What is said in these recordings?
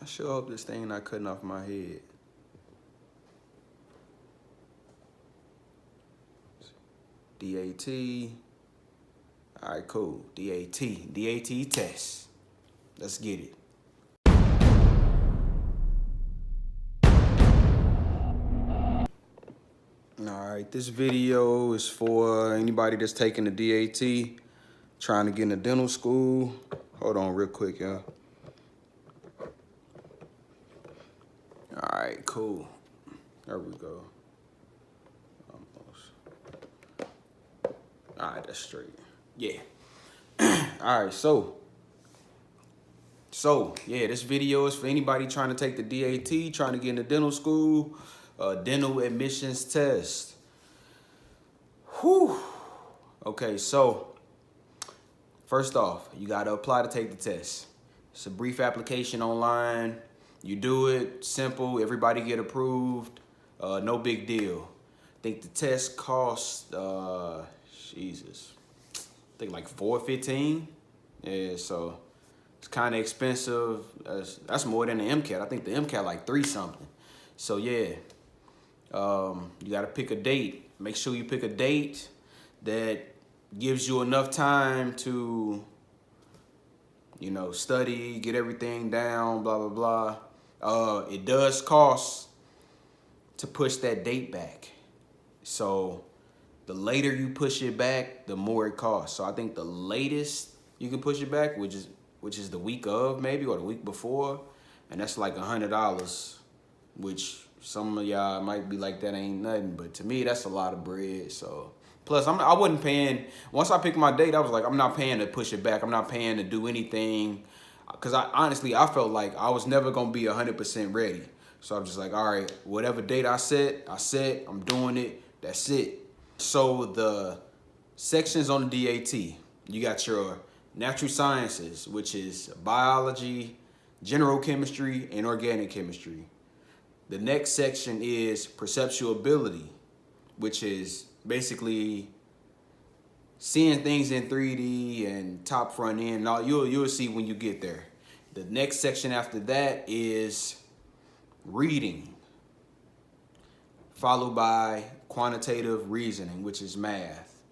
I sure hope this thing not cutting off my head. DAT. All right, cool. DAT test. Let's get it. All right, this video is for anybody that's taking the DAT, trying to get into dental school. Hold on real quick, y'all. All right, cool. There we go. Almost. All right, that's straight. Yeah. All right, so yeah, this video is for anybody trying to take the DAT, trying to get into dental school, dental admissions test. Whew. Okay, so first off, you got to apply to take the test. It's a brief application online. You do it, simple, everybody get approved, no big deal. I think the test costs, Jesus, I think like $4.15. Yeah, so it's kind of expensive. That's more than the MCAT. I think the MCAT like $3 something. So yeah, you got to pick a date. Make sure you pick a date that gives you enough time to, you know, study, get everything down, blah, blah, blah. It does cost to push that date back. So the later you push it back, the more it costs. So I think the latest you can push it back, which is the week of maybe, or the week before, and that's like $100, which some of y'all might be like, that ain't nothing, but to me that's a lot of bread. So plus I wasn't paying, once I picked my date, I was like, I'm not paying to push it back. I'm not paying to do anything, because honestly I felt like I was never gonna be 100% ready. So I'm just like, all right, whatever date I set, I'm doing it, that's it. So the sections on the DAT, you got your natural sciences, which is biology, general chemistry, and organic chemistry. The next section is perceptual ability, which is basically seeing things in 3D and top, front, end. You'll see when you get there. The next section after that is reading, followed by quantitative reasoning, which is math.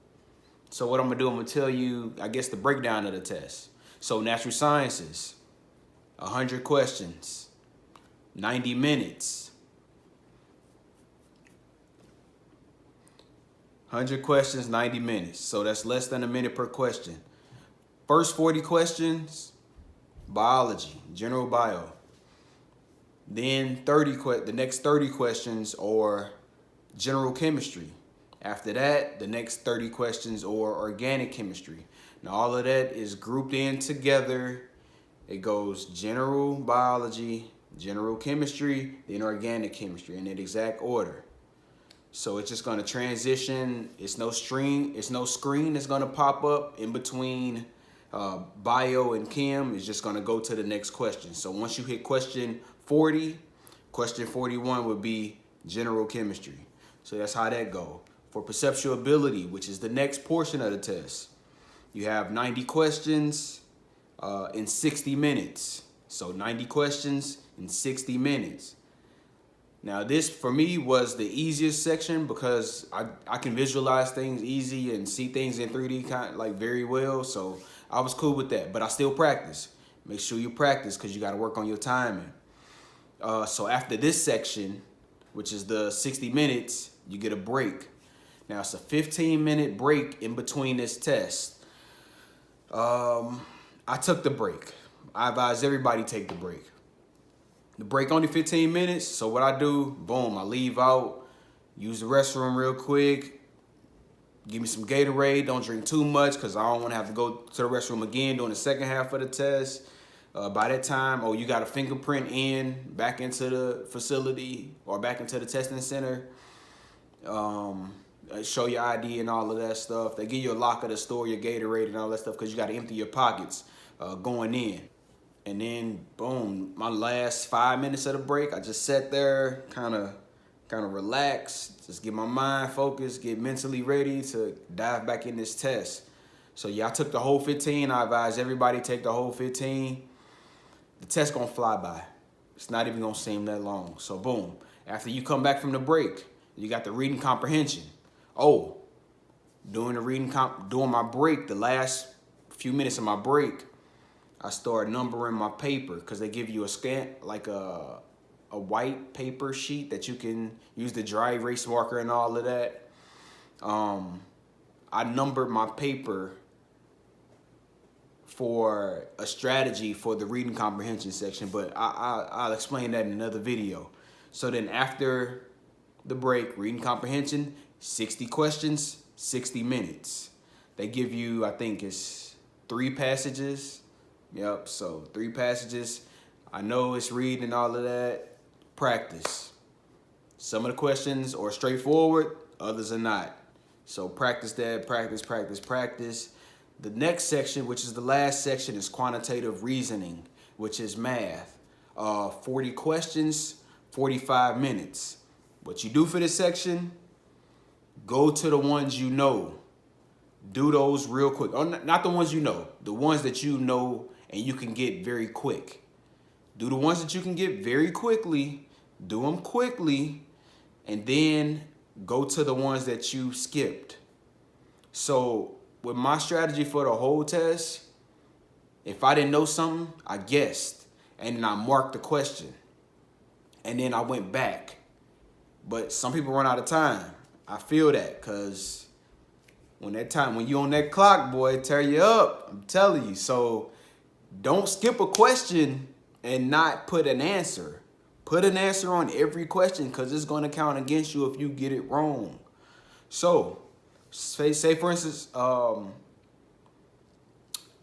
So what I'm gonna do, I'm gonna tell you, I guess, the breakdown of the test. So natural sciences, 100 questions, 90 minutes. 100 questions, 90 minutes. So that's less than a minute per question. First 40 questions, biology, general bio. Then the next 30 questions are general chemistry. After that, the next 30 questions are organic chemistry. Now all of that is grouped in together. It goes general biology, general chemistry, then organic chemistry in that exact order. So it's just gonna transition. It's no screen that's gonna pop up in between bio and chem. It's just gonna go to the next question. So once you hit question 40, question 41 would be general chemistry. So that's how that go. For perceptual ability, which is the next portion of the test, you have 90 questions in 60 minutes. So 90 questions in 60 minutes. Now this, for me, was the easiest section because I can visualize things easy and see things in 3D kind of like very well. So I was cool with that, but I still practice. Make sure you practice because you got to work on your timing. So after this section, which is the 60 minutes, you get a break. Now it's a 15-minute break in between this test. I took the break. I advise everybody take the break. The break only 15 minutes, so what I do, boom, I leave out, use the restroom real quick, give me some Gatorade, don't drink too much because I don't want to have to go to the restroom again during the second half of the test. By that time, you got a fingerprint back into the facility or back into the testing center. Show your ID and all of that stuff. They give you a locker to store your Gatorade and all that stuff because you got to empty your pockets going in. And then, boom, my last 5 minutes of the break, I just sat there, kind of relaxed, just get my mind focused, get mentally ready to dive back in this test. So yeah, I took the whole 15. I advise everybody take the whole 15. The test gonna fly by. It's not even gonna seem that long. So boom, after you come back from the break, you got the reading comprehension. Oh, during my break, the last few minutes of my break, I start numbering my paper because they give you a white paper sheet that you can use the dry erase marker and all of that. I numbered my paper for a strategy for the reading comprehension section, but I'll explain that in another video. So then after the break, reading comprehension, 60 questions, 60 minutes. They give you, I think it's 3 passages. Yep, so 3 passages. I know it's reading and all of that. Practice. Some of the questions are straightforward, others are not. So practice that, practice, practice, practice. The next section, which is the last section, is quantitative reasoning, which is math. 40 questions, 45 minutes. What you do for this section, go to the ones you know. Do those real quick. Oh, not the ones you know, the ones that you know and you can get very quick. Do the ones that you can get very quickly, do them quickly, and then go to the ones that you skipped. So with my strategy for the whole test, if I didn't know something, I guessed, and then I marked the question, and then I went back. But some people run out of time. I feel that, because when you on that clock, boy, it tear you up. I'm telling you. So don't skip a question and not put an answer. Put an answer on every question, because it's going to count against you if you get it wrong. So say for instance, I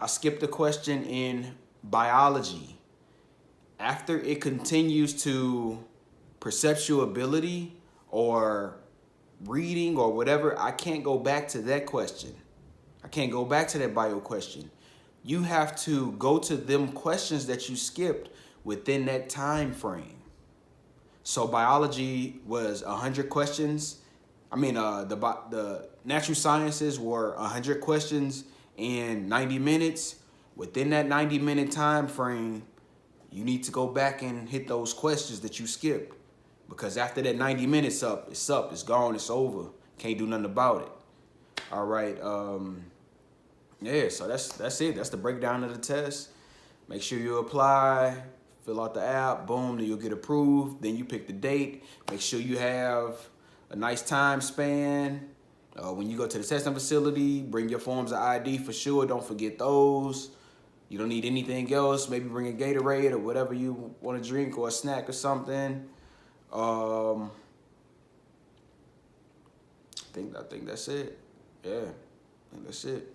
skipped a question in biology. After it continues to perceptual ability or reading or whatever, I can't go back to that question. I can't go back to that bio question. You have to go to them questions that you skipped within that time frame. So biology was 100 questions. The natural sciences were 100 questions in 90 minutes. Within that 90-minute time frame, you need to go back and hit those questions that you skipped. Because after that 90 minutes it's gone, it's over. Can't do nothing about it. All right. Yeah, so that's it. That's the breakdown of the test. Make sure you apply, fill out the app, boom, then you'll get approved. Then you pick the date. Make sure you have a nice time span. When you go to the testing facility, bring your forms of ID for sure. Don't forget those. You don't need anything else. Maybe bring a Gatorade or whatever you want to drink, or a snack or something. I think that's it. Yeah, I think that's it.